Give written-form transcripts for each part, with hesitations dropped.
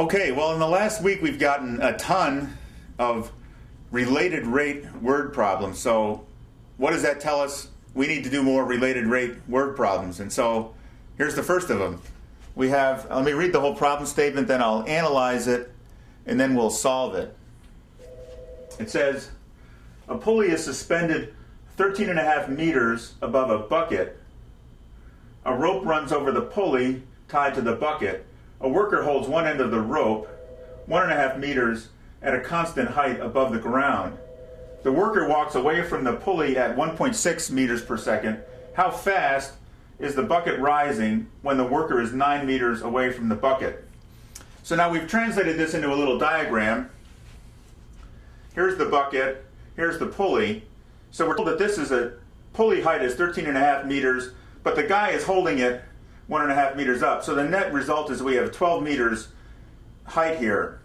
Okay, well, in the last week we've gotten a ton of related rate word problems. So what does that tell us? We need to do more related rate word problems. And so here's the first of them. We have, let me read the whole problem statement, then I'll analyze it, and then we'll solve it. It says, a pulley is suspended 13.5 meters above a bucket. A rope runs over the pulley tied to the bucket. A worker holds one end of the rope 1.5 meters at a constant height above the ground. The worker walks away from the pulley at 1.6 meters per second. How fast is the bucket rising when the worker is 9 meters away from the bucket? So now we've translated this into a little diagram. Here's the bucket, here's the pulley. So we're told that this is a pulley height is 13.5 meters, but the guy is holding it 1.5 meters up. So the net result is we have 12 meters height here.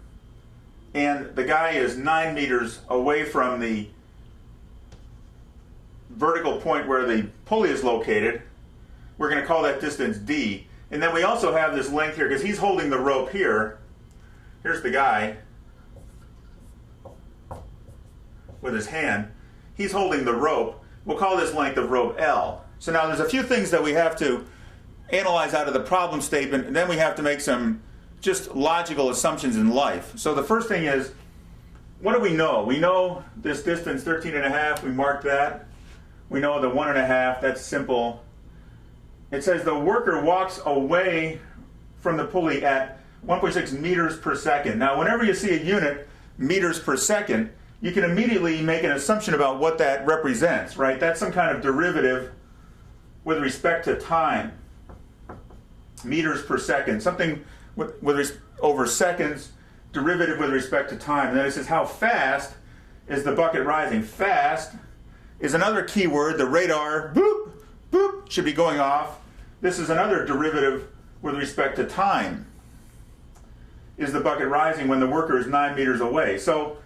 And the guy is 9 meters away from the vertical point where the pulley is located. We're going to call that distance D. And then we also have this length here because he's holding the rope here. Here's the guy with his hand. He's holding the rope. We'll call this length of rope L. So now there's a few things that we have to analyze out of the problem statement, and then we have to make some just logical assumptions in life. So the first thing is, what do we know? We know this distance, 13.5, we marked that. We know the 1.5, that's simple. It says the worker walks away from the pulley at 1.6 meters per second. Now, whenever you see a unit, meters per second, you can immediately make an assumption about what that represents, right? That's some kind of derivative with respect to time. Meters per second, something over seconds, derivative with respect to time. And then it says how fast is the bucket rising. Fast is another key word. The radar, boop, boop, should be going off. This is another derivative with respect to time. Is the bucket rising when the worker is 9 meters away? So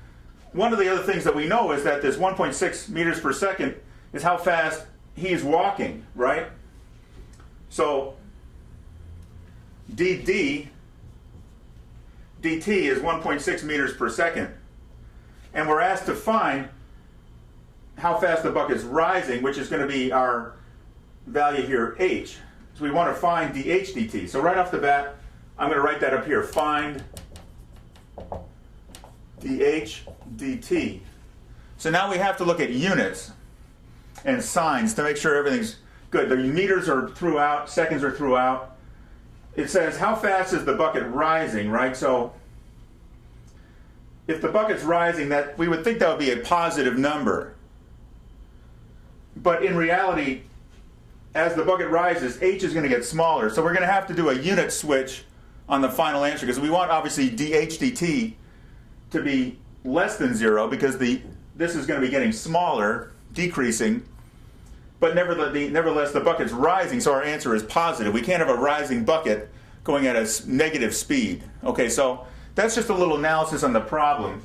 one of the other things that we know is that this 1.6 meters per second is how fast he's walking, right? So dt is 1.6 meters per second. And we're asked to find how fast the bucket's rising, which is going to be our value here, h. So we want to find dh dt. So right off the bat, I'm going to write that up here. Find dh dt. So now we have to look at units and signs to make sure everything's good. The meters are throughout, seconds are throughout. It says, how fast is the bucket rising, right? So if the bucket's rising, that we would think that would be a positive number. But in reality, as the bucket rises, h is going to get smaller. So we're going to have to do a unit switch on the final answer because we want, obviously, dh dt to be less than 0 because this is going to be getting smaller, decreasing. But nevertheless, the bucket's rising, so our answer is positive. We can't have a rising bucket going at a negative speed. Okay, so that's just a little analysis on the problem.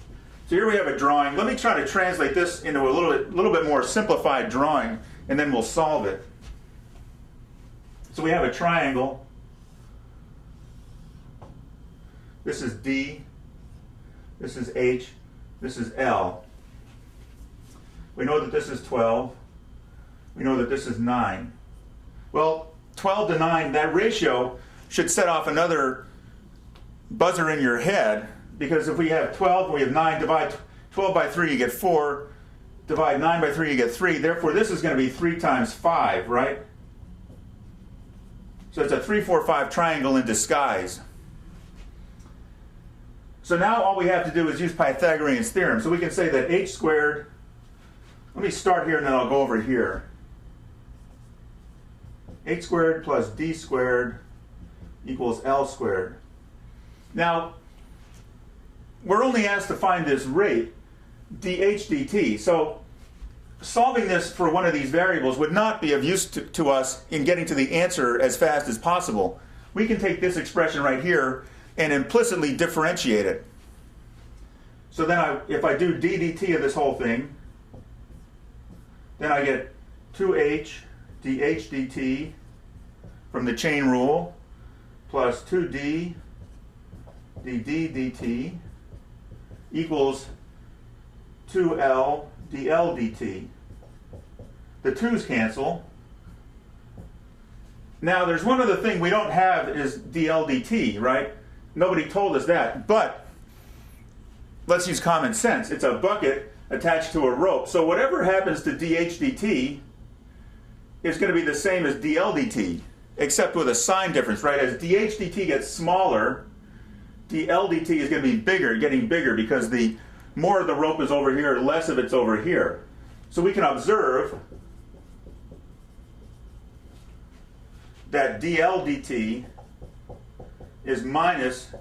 So here we have a drawing. Let me try to translate this into a little bit more simplified drawing, and then we'll solve it. So we have a triangle. This is D. This is H. This is L. We know that this is 12. We know that this is 9. Well, 12 to 9, that ratio should set off another buzzer in your head, because if we have 12 and we have 9, divide 12 by 3, you get 4. Divide 9 by 3, you get 3. Therefore, this is going to be 3 times 5, right? So it's a 3, 4, 5 triangle in disguise. So now all we have to do is use Pythagorean's theorem. So we can say that h squared, let me start here and then I'll go over here. H squared plus d squared equals L squared. Now, we're only asked to find this rate, dh dt. So solving this for one of these variables would not be of use to us in getting to the answer as fast as possible. We can take this expression right here and implicitly differentiate it. So then if I do d dt of this whole thing, then I get 2h dh dt from the chain rule plus 2d dd dt equals 2L dl dt. The 2's cancel. Now there's one other thing we don't have is dl dt, right? Nobody told us that, but let's use common sense. It's a bucket attached to a rope. So whatever happens to dh dt is going to be the same as dl dt, except with a sign difference, right? As dh dt gets smaller, dl dt is going to be bigger, getting bigger, because the more of the rope is over here, less of it's over here. So we can observe that dl dt is minus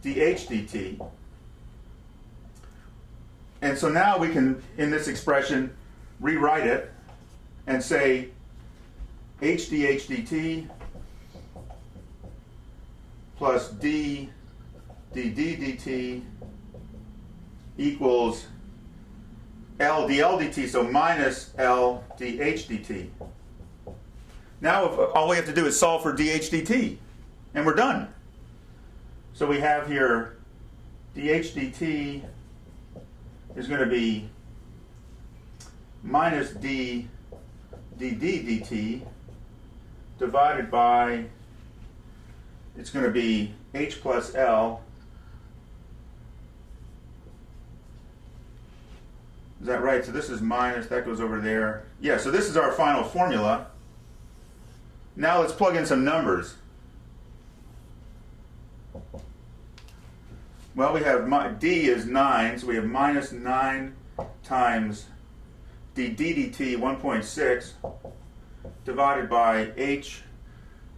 dh dt. And so now we can, in this expression, rewrite it and say h dh dt plus d dd dt equals L dl dt, so minus L dh dt. Now all we have to do is solve for dh dt, and we're done. So we have here dh dt is going to be minus d dd dt divided by, it's going to be h plus L. Is that right? So this is minus, that goes over there. Yeah, so this is our final formula. Now let's plug in some numbers. Well, we have d is 9, so we have minus 9 times d dt 1.6 divided by h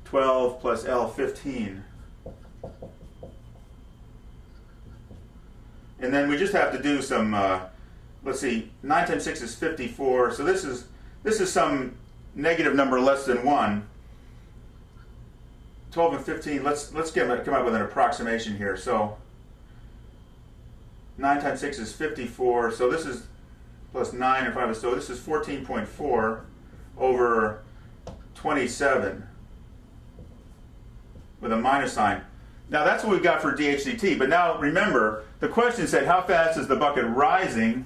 12 plus L 15. And then we just have to do some, let's see, 9 times 6 is 54, so this is some negative number less than 1. 12 and 15, let's come up with an approximation here. So 9 times 6 is 54, so this is plus 9 and 5 is, so this is 14.4 over 27 with a minus sign. Now that's what we've got for dh dt, but now remember, the question said how fast is the bucket rising?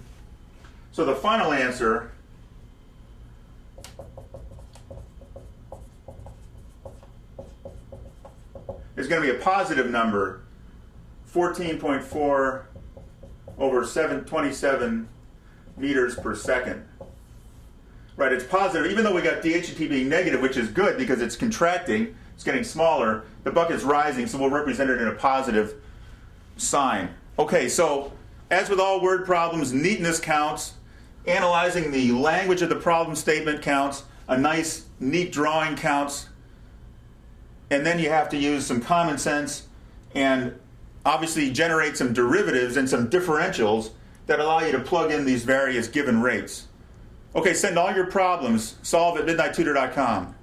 So the final answer is going to be a positive number, 14.4 over 27 meters per second. Right, it's positive, even though we got dh dt being negative, which is good because it's contracting, it's getting smaller, the bucket's rising, so we'll represent it in a positive sign. Okay, so as with all word problems, neatness counts, analyzing the language of the problem statement counts, a nice, neat drawing counts, and then you have to use some common sense and obviously generate some derivatives and some differentials that allow you to plug in these various given rates. Okay, send all your problems, solve at midnighttutor.com.